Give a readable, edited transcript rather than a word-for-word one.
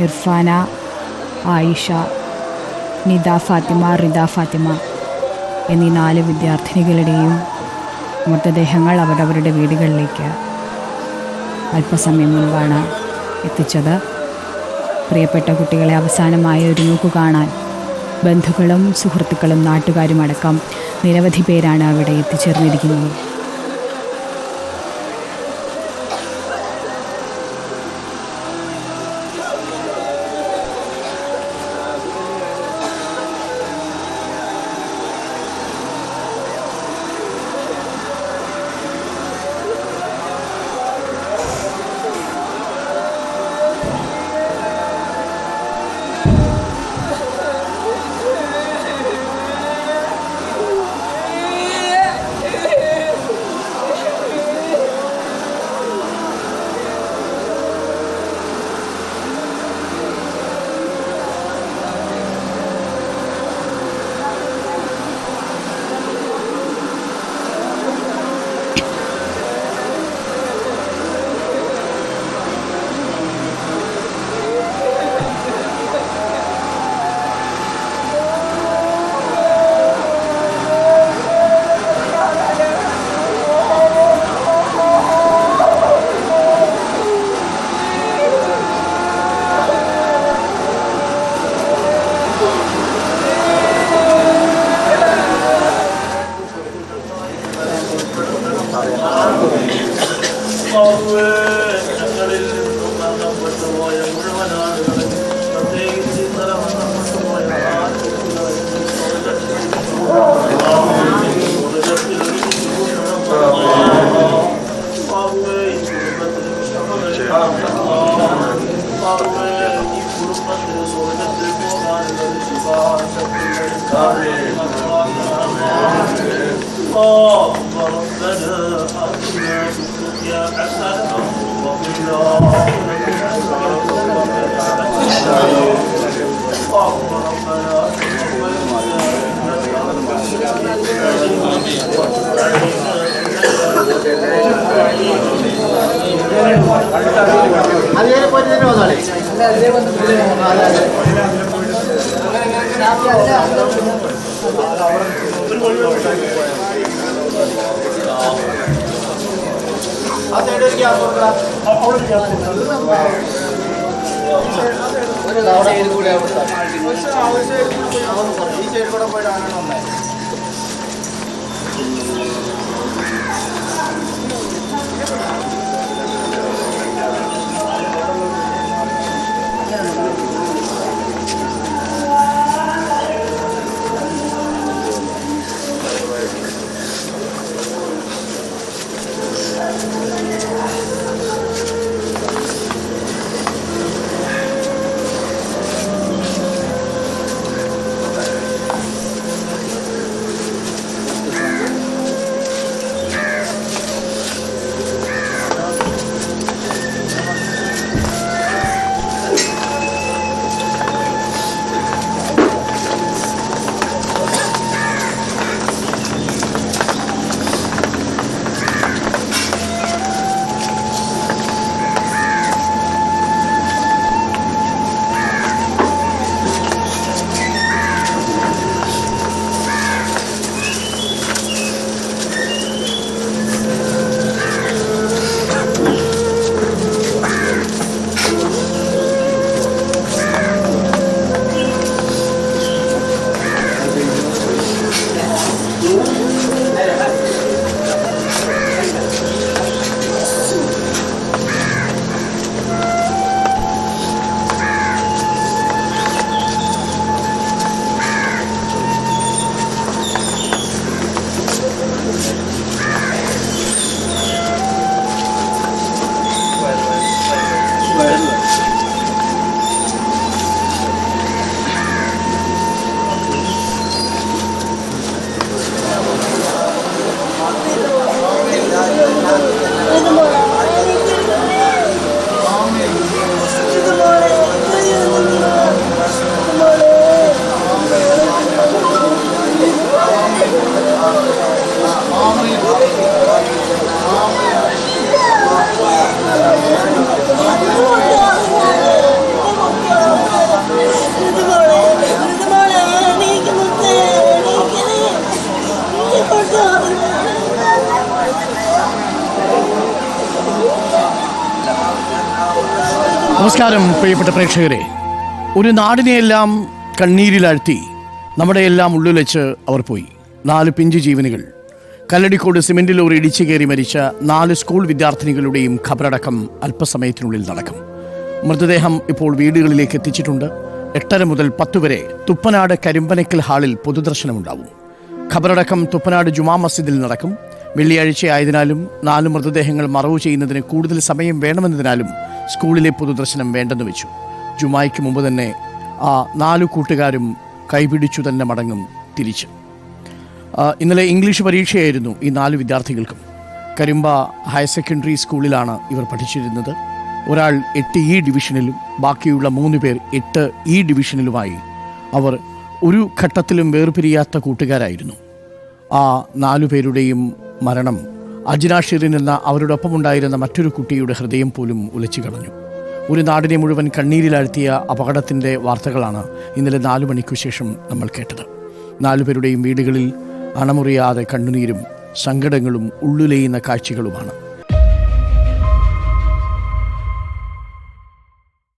ഇർഫാന, ആയിഷ, നിദ ഫാത്തിമ, റിദ ഫാത്തിമ എന്നീ 4 വിദ്യാർത്ഥിനികളുടെയും മൃതദേഹങ്ങൾ അവരവരുടെ വീടുകളിലേക്ക് അല്പസമയം മുൻപാണ് എത്തിച്ചത്. പ്രിയപ്പെട്ട കുട്ടികളെ അവസാനമായി ഒരു നോക്കു കാണാൻ ബന്ധുക്കളും സുഹൃത്തുക്കളും നാട്ടുകാരും അടക്കം നിരവധി പേരാണ് അവിടെ എത്തിച്ചേർന്നിരിക്കുന്നത്. നമസ്കാരം പ്രിയപ്പെട്ട പ്രേക്ഷകരെ. ഒരു നാടിനെയെല്ലാം കണ്ണീരിലാഴ്ത്തി നമ്മുടെ എല്ലാം ഉള്ളിൽ വെച്ച് അവർ പോയി. 4 പിഞ്ചു ജീവനുകൾ. കല്ലടിക്കോട് സിമെന്റ് ലോറി ഇടിച്ചു കയറി മരിച്ച 4 സ്കൂൾ വിദ്യാർത്ഥിനികളുടെയും ഖബറടക്കം അല്പസമയത്തിനുള്ളിൽ നടക്കും. മൃതദേഹം ഇപ്പോൾ വീടുകളിലേക്ക് എത്തിച്ചിട്ടുണ്ട്. 8:30 മുതൽ 10 വരെ തുപ്പനാട് കരിമ്പനക്കൽ ഹാളിൽ പൊതുദർശനമുണ്ടാവും. ഖബറടക്കം തുപ്പനാട് ജുമാ മസ്ജിദിൽ നടക്കും. വെള്ളിയാഴ്ചയായതിനാലും 4 മൃതദേഹങ്ങൾ മറവു ചെയ്യുന്നതിന് കൂടുതൽ സമയം വേണമെന്നതിനാലും സ്കൂളിലെ പൊതുദർശനം വേണ്ടെന്ന് വെച്ചു. ജുമായ്ക്ക് മുമ്പ് തന്നെ ആ 4 കൂട്ടുകാരും കൈപിടിച്ചു തന്നെ മടങ്ങും തിരിച്ച്. ഇന്നലെ ഇംഗ്ലീഷ് പരീക്ഷയായിരുന്നു ഈ 4 വിദ്യാർത്ഥികൾക്കും. കരിമ്പ ഹയർ സെക്കൻഡറി സ്കൂളിലാണ് ഇവർ പഠിച്ചിരുന്നത്. ഒരാൾ 8E ഡിവിഷനിലും ബാക്കിയുള്ള 3 പേർ 8E ഡിവിഷനിലുമായി. അവർ ഒരു ഘട്ടത്തിലും വേർപിരിയാത്ത കൂട്ടുകാരായിരുന്നു. ആ 4 പേരുടെയും മരണം അജ്ന ഷിറിൻ എന്ന അവരോടൊപ്പമുണ്ടായിരുന്ന മറ്റൊരു കുട്ടിയുടെ ഹൃദയം പോലും ഉലച്ചു കളഞ്ഞു. ഒരു നാടിനെ മുഴുവൻ കണ്ണീരിലാഴ്ത്തിയ അപകടത്തിൻ്റെ വാർത്തകളാണ് ഇന്നലെ 4 മണിക്കു ശേഷം നമ്മൾ കേട്ടത്. 4 പേരുടെയും വീടുകളിൽ അണമുറിയാതെ കണ്ണുനീരും സങ്കടങ്ങളും ഉള്ളുലയുന്ന കാഴ്ചകളുമാണ്.